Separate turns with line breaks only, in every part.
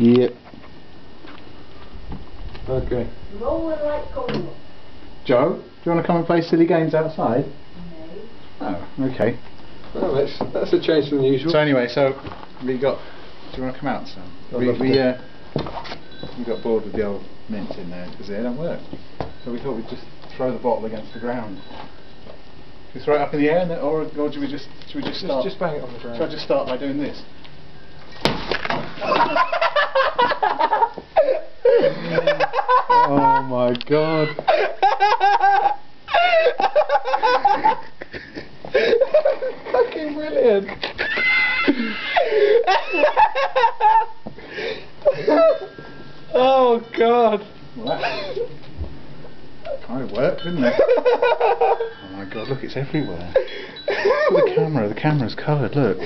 Yep.
Okay.
Rolling like coal.
Joe, do you want to come and play silly games outside?
No.
Oh, okay.
Well, that's a change from the usual.
So anyway, we got. Do you want to come out, son? We got bored with the old mints in there because they don't work. So we thought we'd just throw the bottle against the ground. Should we throw it up in the air, or should we just start?
Just bang it on the ground.
Should I just start by doing this? Oh my god!
Fucking brilliant! Oh god!
Well, that kind of worked, didn't it? Oh my god, look, it's everywhere. Look at the camera's coloured, look.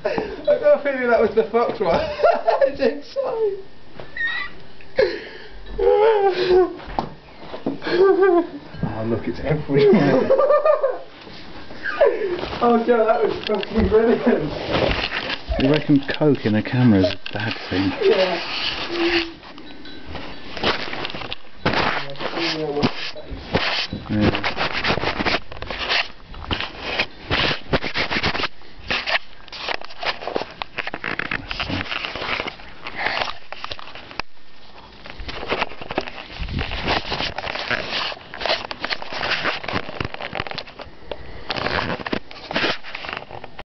I got a feeling that was the fox one. It's inside.
Oh look, it's everywhere.
Oh Joe, that was fucking brilliant.
You reckon Coke in a camera is a bad thing?
Yeah.